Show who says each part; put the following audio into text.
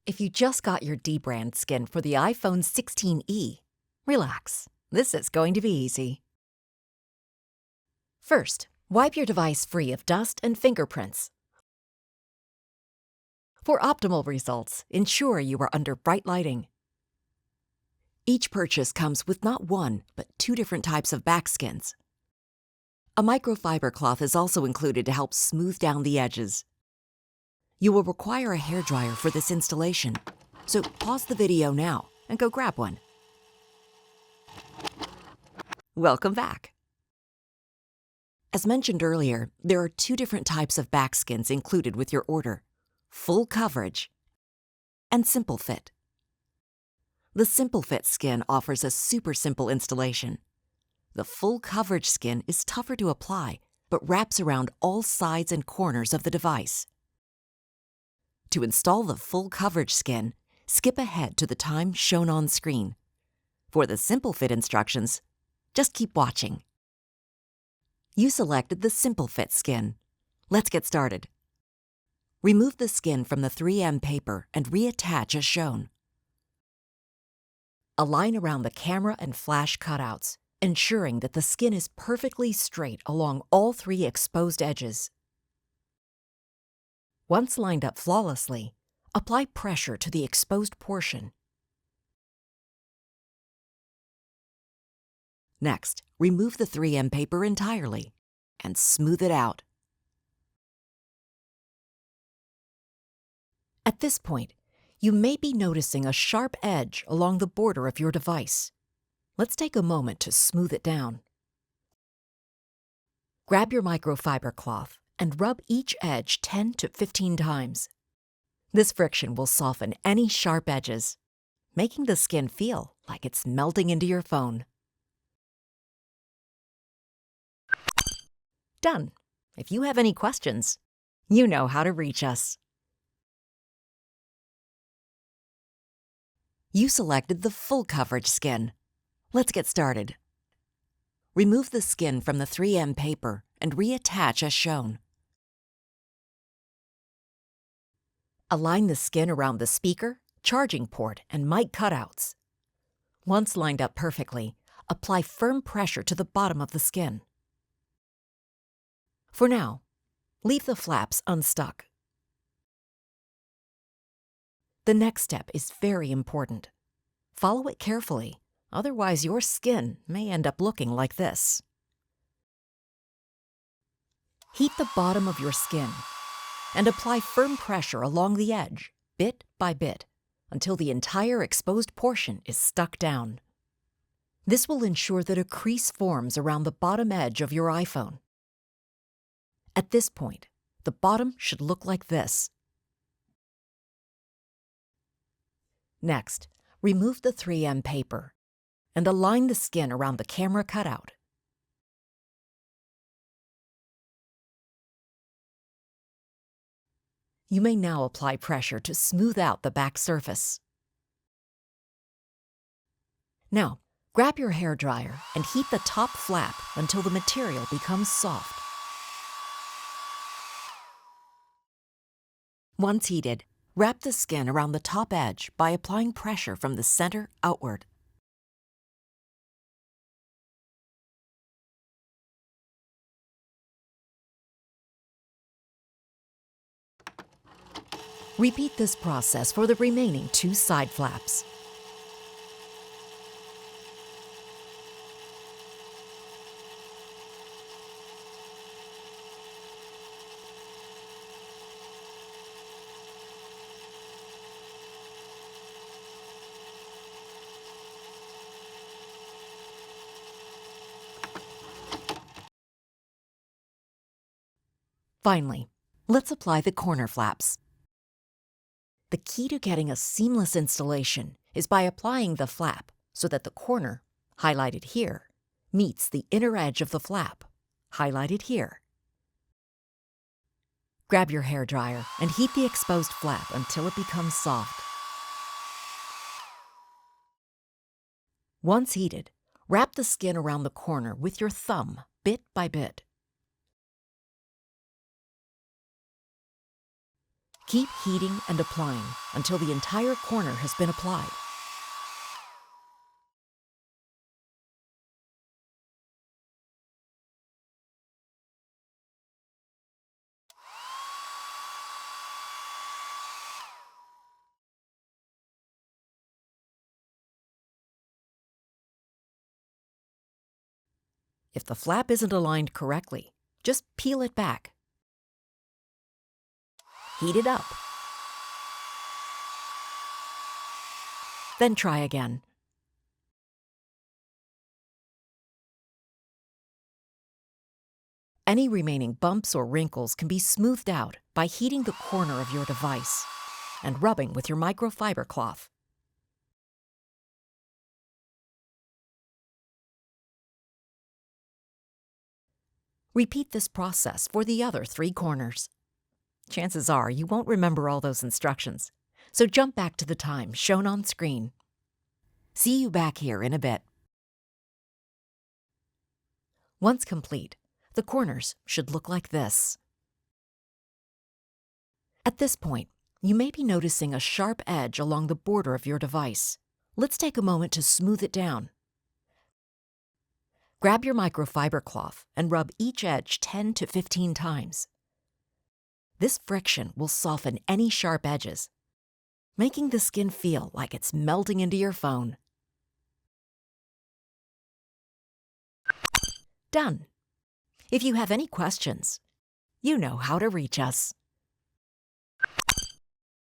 Speaker 1: If you just got your dbrand skin for the iPhone 16e, relax. This is going to be easy. First, wipe your device free of dust and fingerprints. For optimal results, ensure you are under bright lighting. Each purchase comes with not one, but two different types of back skins. A microfiber cloth is also included to help smooth down the edges. You will require a hairdryer for this installation, so pause the video now and go grab one. Welcome back. As mentioned earlier, there are two different types of back skins included with your order: full coverage and simple fit. The simple fit skin offers a super simple installation. The full coverage skin is tougher to apply, but wraps around all sides and corners of the device. To install the full coverage skin, skip ahead to the time shown on screen. For the simple fit instructions, just keep watching. You selected the simple fit skin. Let's get started. Remove the skin from the 3M paper and reattach as shown. Align around the camera and flash cutouts, ensuring that the skin is perfectly straight along all three exposed edges. Once lined up flawlessly, apply pressure to the exposed portion. Next, remove the 3M paper entirely and smooth it out. At this point, you may be noticing a sharp edge along the border of your device. Let's take a moment to smooth it down. Grab your microfiber cloth and rub each edge 10 to 15 times. This friction will soften any sharp edges, making the skin feel like it's melting into your phone. Done. If you have any questions, you know how to reach us. You selected the full coverage skin. Let's get started. Remove the skin from the 3M paper and reattach as shown. Align the skin around the speaker, charging port, and mic cutouts. Once lined up perfectly, apply firm pressure to the bottom of the skin. For now, leave the flaps unstuck. The next step is very important. Follow it carefully, otherwise your skin may end up looking like this. Heat the bottom of your skin and apply firm pressure along the edge, bit by bit, until the entire exposed portion is stuck down. This will ensure that a crease forms around the bottom edge of your iPhone. At this point, the bottom should look like this. Next, remove the 3M paper and align the skin around the camera cutout. You may now apply pressure to smooth out the back surface. Now, grab your hairdryer and heat the top flap until the material becomes soft. Once heated, wrap the skin around the top edge by applying pressure from the center outward. Repeat this process for the remaining two side flaps. Finally, let's apply the corner flaps. The key to getting a seamless installation is by applying the flap so that the corner, highlighted here, meets the inner edge of the flap, highlighted here. Grab your hairdryer and heat the exposed flap until it becomes soft. Once heated, wrap the skin around the corner with your thumb, bit by bit. Keep heating and applying until the entire corner has been applied. If the flap isn't aligned correctly, just peel it back. Heat it up. Then try again. Any remaining bumps or wrinkles can be smoothed out by heating the corner of your device and rubbing with your microfiber cloth. Repeat this process for the other 3 corners. Chances are you won't remember all those instructions, so jump back to the time shown on screen. See you back here in a bit. Once complete, the corners should look like this. At this point, you may be noticing a sharp edge along the border of your device. Let's take a moment to smooth it down. Grab your microfiber cloth and rub each edge 10 to 15 times. This friction will soften any sharp edges, making the skin feel like it's melting into your phone. Done. If you have any questions, you know how to reach us.